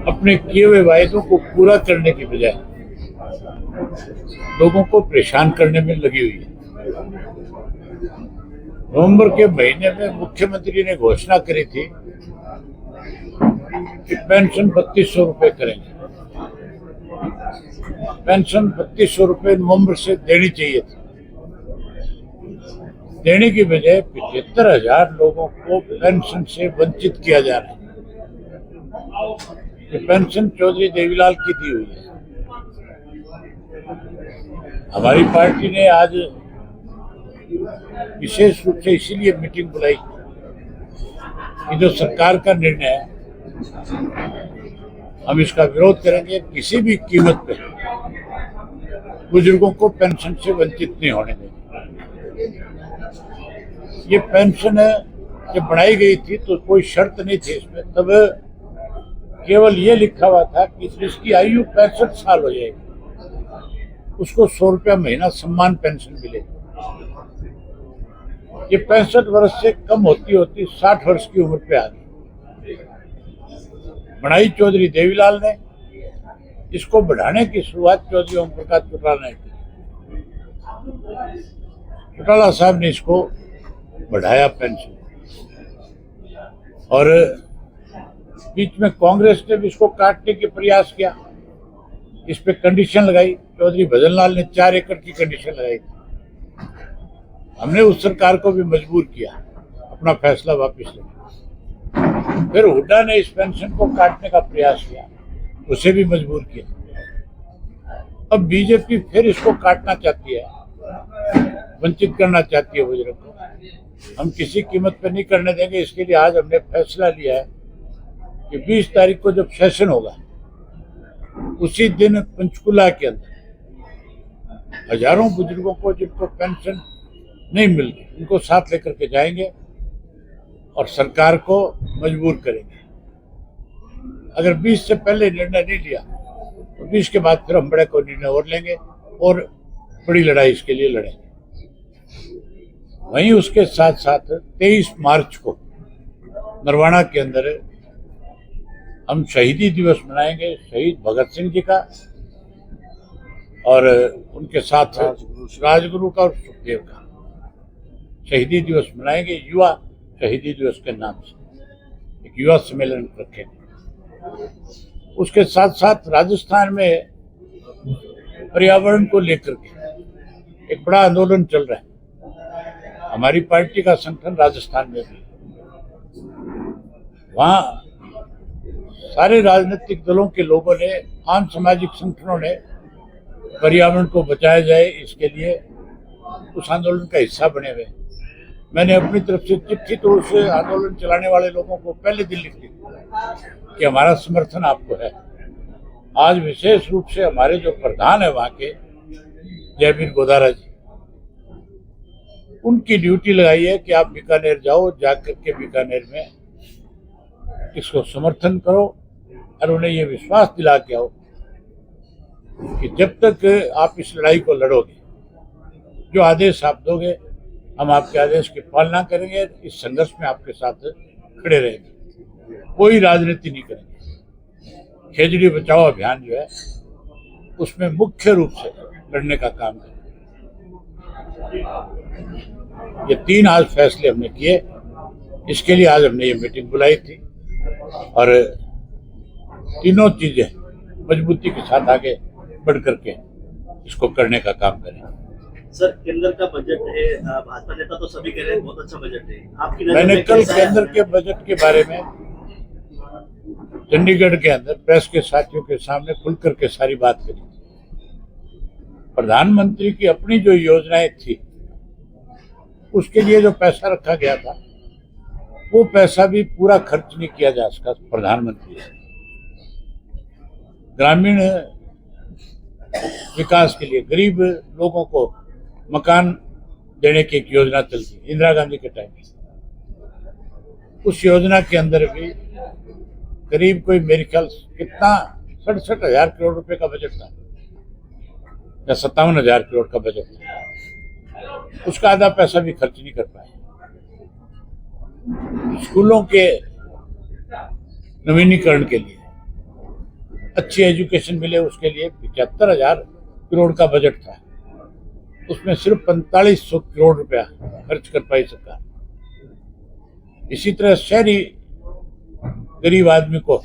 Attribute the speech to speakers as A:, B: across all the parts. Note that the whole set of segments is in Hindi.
A: अपने किए हुए वायदों को पूरा करने की बजाय लोगों को परेशान करने में लगी हुई है। नवंबर के महीने में मुख्यमंत्री ने घोषणा करी थी कि पेंशन 3200 रुपए करेंगे। पेंशन 3200 रुपए नवंबर से देनी चाहिए थी। देने की बजाय 75,000 लोगों को पेंशन से वंचित किया जा रहा है। ये पेंशन चौधरी देवीलाल की दी हुई है। हमारी पार्टी ने आज विशेष रूप से इसीलिए मीटिंग बुलाई कि जो सरकार का निर्णय है हम इसका विरोध करेंगे। किसी भी कीमत पे बुजुर्गों को पेंशन से वंचित नहीं होने देंगे। ये पेंशन जब बढ़ाई गई थी तो कोई शर्त नहीं थी इसमें, तब केवल ये लिखा हुआ था कि जिसकी आयु 65 साल हो जाएगी उसको 100 रुपया महीना सम्मान पेंशन मिलेगी। ये 65 वर्ष से कम होती होती 60 वर्ष की उम्र पे आ गई। बढ़ाई चौधरी देवीलाल ने, इसको बढ़ाने की शुरुआत चौधरी ओम प्रकाश चौटाला ने की। चौटाला साहब ने इसको बढ़ाया पेंशन, और बीच में कांग्रेस ने भी इसको काटने के प्रयास किया। इस पे कंडीशन लगाई। चौधरी भजनलाल ने 4 एकड़ की कंडीशन लगाई थी। हमने उस सरकार को भी मजबूर किया अपना फैसला वापस लेने। फिर हुड्डा ने इस पेंशन को काटने का प्रयास किया, उसे भी मजबूर किया। अब बीजेपी फिर इसको काटना चाहती है, वंचित करना चाहती है बुजुर्ग को। हम किसी कीमत पर नहीं करने देंगे। इसके लिए आज हमने फैसला लिया है कि 20 तारीख को जब सेशन होगा उसी दिन पंचकुला के अंदर हजारों बुजुर्गों को जिनको पेंशन नहीं मिल रही उनको साथ लेकर के जाएंगे और सरकार को मजबूर करेंगे। अगर 20 से पहले निर्णय नहीं लिया तो 20 के बाद फिर हम बड़े को निर्णय और लेंगे और बड़ी लड़ाई इसके लिए लड़ेंगे। वहीं उसके साथ साथ 23 मार्च को नरवाना के अंदर हम शहीदी दिवस मनाएंगे, शहीद भगत सिंह जी का और उनके साथ राजगुरु का और सुखदेव का शहीदी दिवस मनाएंगे। युवा शहीदी दिवस के नाम से एक युवा सम्मेलन रखेंगे। उसके साथ साथ राजस्थान में पर्यावरण को लेकर के एक बड़ा आंदोलन चल रहा है। हमारी पार्टी का संगठन राजस्थान में भी, वहाँ सारे राजनीतिक दलों के लोगों ने, आम सामाजिक संगठनों ने पर्यावरण को बचाया जाए इसके लिए उस आंदोलन का हिस्सा बने हुए। मैंने अपनी तरफ से चिट्ठी तो उस आंदोलन चलाने वाले लोगों को पहले दिन लिख दी कि हमारा समर्थन आपको है। आज विशेष रूप से हमारे जो प्रधान है वहाँ के जयवीर गोदारा जी, उनकी ड्यूटी लगाई है कि आप बीकानेर जाओ, जाकर के बीकानेर में इसको समर्थन करो और उन्हें ये विश्वास दिला के आओ कि जब तक आप इस लड़ाई को लड़ोगे, जो आदेश आप दोगे हम आपके आदेश की पालना करेंगे, इस संघर्ष में आपके साथ खड़े रहेंगे, कोई राजनीति नहीं करेंगे। खेजड़ी बचाओ अभियान जो है उसमें मुख्य रूप से लड़ने का काम करेंगे। ये 3 आज फैसले हमने किए। इसके लिए आज हमने ये मीटिंग बुलाई थी और तीनों चीजें मजबूती के साथ आगे बढ़ करके इसको करने का काम करें।
B: सर, केंद्र का बजट है, भाजपा नेता तो सभी कह रहे हैं बहुत अच्छा बजट है। आपकी
A: मैंने कल केंद्र के बजट के बारे में चंडीगढ़ के अंदर प्रेस के साथियों के सामने खुल करके सारी बात करी। प्रधानमंत्री की अपनी जो योजनाएं थी उसके लिए जो पैसा रखा गया था वो पैसा भी पूरा खर्च नहीं किया जा सका प्रधानमंत्री से। ग्रामीण विकास के लिए गरीब लोगों को मकान देने की एक योजना चलती इंदिरा गांधी के टाइम में, उस योजना के अंदर भी करीब कोई मेरे ख्याल कितना 67,000 करोड़ रुपए का बजट था या 57,000 करोड़ का बजट था। उसका आधा पैसा भी खर्च नहीं कर पाए। स्कूलों के नवीनीकरण के लिए, अच्छी एजुकेशन मिले उसके लिए 75,000 करोड़ का बजट था। उसमें सिर्फ 4500 करोड़ रुपया खर्च कर पाई सरकार। इसी तरह शहरी गरीब आदमी को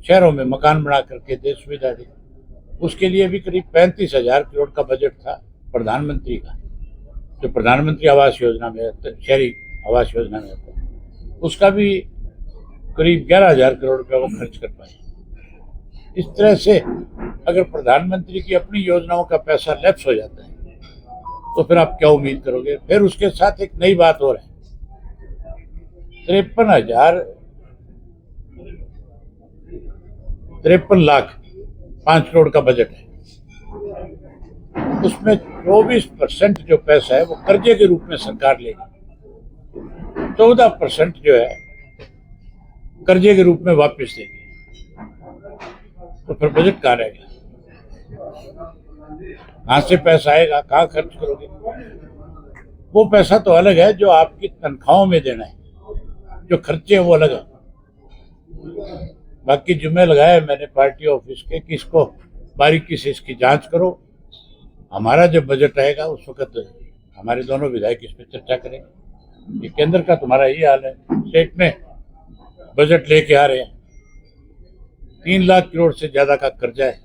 A: शहरों में मकान बना करके दे, सुविधा दी। उसके लिए भी करीब 35,000 करोड़ का बजट था प्रधानमंत्री का, जो प्रधानमंत्री आवास योजना में शहरी आवास योजना में आता है। उसका भी करीब 11,000 करोड़ रुपया वो खर्च कर पाए। इस तरह से अगर प्रधानमंत्री की अपनी योजनाओं का पैसा लैप्स हो जाता है तो फिर आप क्या उम्मीद करोगे। फिर उसके साथ एक नई बात और है, 53 लाख 5 करोड़ का बजट है। उसमें 24% जो पैसा है वो कर्जे के रूप में सरकार लेगी, 14% जो है कर्जे के रूप में वापस देगी। तो फिर बजट कहाँ रहेगा, कहाँ से पैसा आएगा, कहाँ खर्च करोगे। वो पैसा तो अलग है जो आपकी तनख्वाहों में देना है, जो खर्चे हैं वो अलग है। बाकी जुम्मे लगाए मैंने पार्टी ऑफिस के कि इसको बारीकी से इसकी जांच करो। हमारा जब बजट आएगा उस वक्त हमारे दोनों विधायक इस पर चर्चा करेंगे। ये केंद्र का तुम्हारा ये हाल है, स्टेट में बजट लेके आ रहे हैं, 3 लाख करोड़ से ज्यादा का कर्जा है।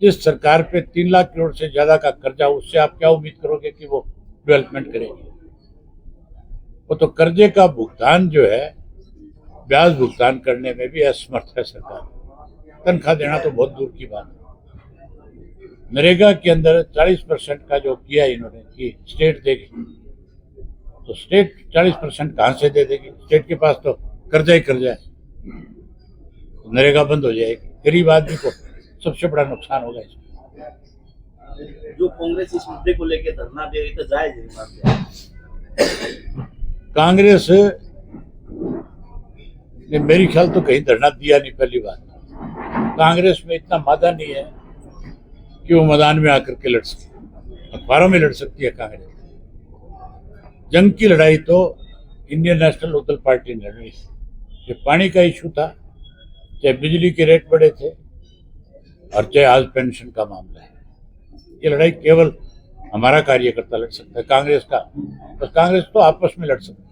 A: जिस सरकार पे 3 लाख करोड़ से ज्यादा का कर्जा, उससे आप क्या उम्मीद करोगे कि वो डेवलपमेंट करेगी। वो तो कर्जे का भुगतान जो है, ब्याज भुगतान करने में भी असमर्थ है सरकार। तनख्वाह देना तो बहुत दूर की बात है। नरेगा के अंदर 40% का जो किया इन्होंने कि स्टेट देगी, तो स्टेट 40% कहाँ से दे देगी। स्टेट के पास तो कर्जा ही कर्जा है। तो नरेगा बंद हो जाएगी, गरीब आदमी को सबसे बड़ा नुकसान होगा इसमें।
B: जो कांग्रेस इस मुद्दे को लेकर धरना दे रही तो जायज है बात है।
A: कांग्रेस ने मेरी ख्याल तो कहीं धरना दिया नहीं। पहली बात, कांग्रेस में इतना मादा नहीं है कि वो मैदान में आकर के लड़ सके। अखबारों में लड़ सकती है कांग्रेस। जंग की लड़ाई तो इंडियन नेशनल लोकदल पार्टी ने लड़ी। ये पानी का इशू था, चाहे बिजली के रेट बढ़े थे, और चाहे आज पेंशन का मामला है। ये लड़ाई केवल हमारा कार्यकर्ता लड़ सकता है, कांग्रेस का बस। कांग्रेस तो आपस में लड़ सकती है।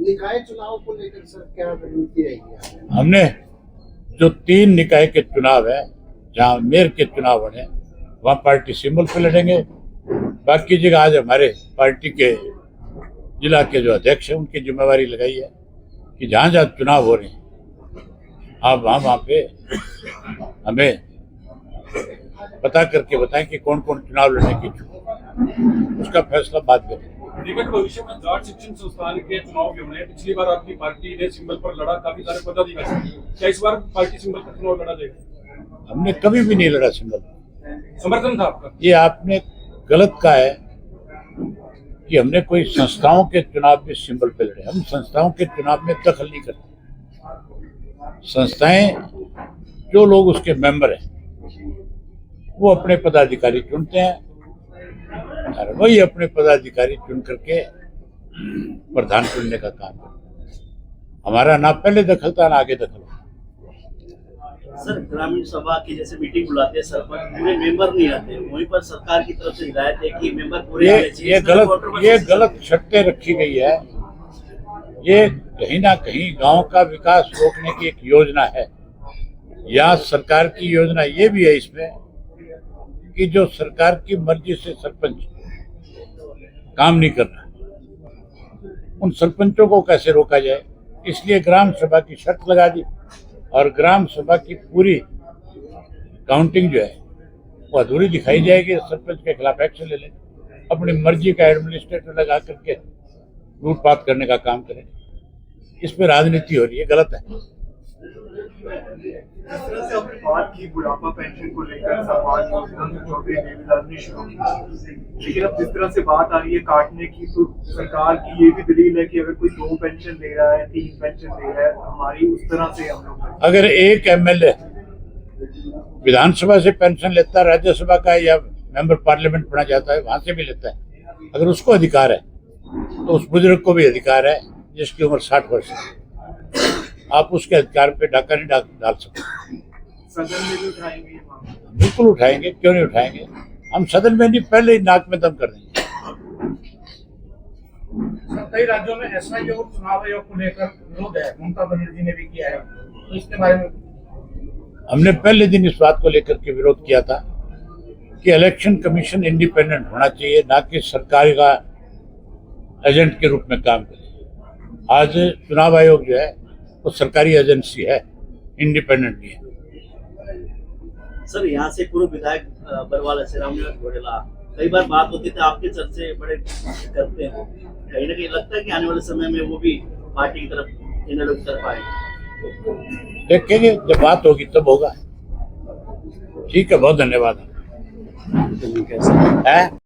C: निकाय चुनाव को लेकर सर क्या रणनीति रहेगी?
A: हमने जो 3 निकाय के चुनाव है, जहाँ मेयर के चुनाव बने, वहाँ पार्टी सिंबल पे लड़ेंगे। बाकी जगह आज हमारे पार्टी के जिला के जो अध्यक्ष हैं उनकी जिम्मेवारी लगाई है कि जहाँ जहाँ चुनाव हो रहे हैं आप वहाँ पे हमें पता करके बताएं कि कौन कौन चुनाव लड़ने की इच्छुक है। उसका फैसला बाद में करें।
D: निकट भविष्य में जाट शिक्षण संस्थान के चुनाव भी होने हैं। पिछली बार आपकी पार्टी ने सिंबल पर लड़ा, काफी सारे पदाधिकारी। क्या इस बार पार्टी सिंबल पर चुनाव लड़ा जाएगा?
A: हमने कभी भी नहीं लड़ा सिंबल।
D: समर्थन था आपका? ये
A: आपने गलत कहा है कि हमने कोई संस्थाओं के चुनाव में सिंबल पे लड़े। हम संस्थाओं के चुनाव में दखल नहीं करते। संस्थाएं, जो लोग उसके मेंबर हैं, वो अपने पदाधिकारी चुनते हैं और वही अपने पदाधिकारी चुन करके प्रधान चुनने का काम करते हैं। हमारा ना पहले दखल था ना आगे दखल।
B: सर, ग्रामीण सभा की जैसे मीटिंग बुलाते हैं, सरपंच पूरे मेंबर नहीं आते, वहीं पर सरकार की तरफ से हिदायत है कि मेंबर पूरे आने चाहिए।
A: ये गलत शर्तें रखी गई है। ये कहीं ना कहीं गांव का विकास रोकने की एक योजना है, या सरकार की योजना ये भी है इसमें कि जो सरकार की मर्जी से सरपंच काम नहीं कर रहा, उन सरपंचों को कैसे रोका जाए। इसलिए ग्राम सभा की शर्त लगा दी, और ग्राम सभा की पूरी काउंटिंग जो है वो अधूरी दिखाई जाएगी। सरपंच के खिलाफ एक्शन ले लें, अपनी मर्जी का एडमिनिस्ट्रेटर लगा करके लूटपाट करने का काम करें। इसमें राजनीति हो रही है, गलत है।
E: जिस तरह से आपने बात की बुढ़ापा पेंशन को लेकर समाज योजना जो चौधरी देवीलाल ने शुरू की, लेकिन अब जिस तरह से बात आ रही है काटने की, तो सरकार की ये भी दलील है कि अगर कोई 2 पेंशन ले रहा है, 3 पेंशन ले रहा है, हमारी उस तरह से हम लोग, अगर
A: एक एमएलए विधानसभा से पेंशन लेता है, राज्यसभा का या मेंबर पार्लियामेंट बना जाता है, वहां से भी लेता है, अगर उसको अधिकार है तो उस बुजुर्ग को भी अधिकार है जिसकी उम्र 60 वर्ष है। आप उसके अधिकार पे डाका नहीं डाल सकते।
E: सदन में भी उठाएंगे ये मामला?
A: बिल्कुल उठाएंगे, क्यों नहीं उठाएंगे। हम सदन में नहीं, पहले ही नाक में दम कर देंगे।
F: कई राज्यों में एसआई और चुनाव आयोग को लेकर विरोध है, ममता बनर्जी ने भी किया है, तो इसके बारे में
A: हमने पहले दिन इस बात को लेकर के विरोध किया था कि इलेक्शन कमीशन इंडिपेंडेंट होना चाहिए, ना कि सरकार का एजेंट के रूप में काम करे। आज चुनाव आयोग जो है वो सरकारी एजेंसी है, इंडिपेंडेंट नहीं है।
B: सर यहाँ से पूर्व विधायक बरवाला से रामनिवास घोडेला कई बार बात होती थी, आपके चर्चे बड़े करते हैं, कहीं ना कहीं लगता है कि आने वाले समय में वो भी पार्टी की तरफ इन्हें कर पाएंगे।
A: देखेंगे, जब बात होगी तब होगा। ठीक है, बहुत धन्यवाद है।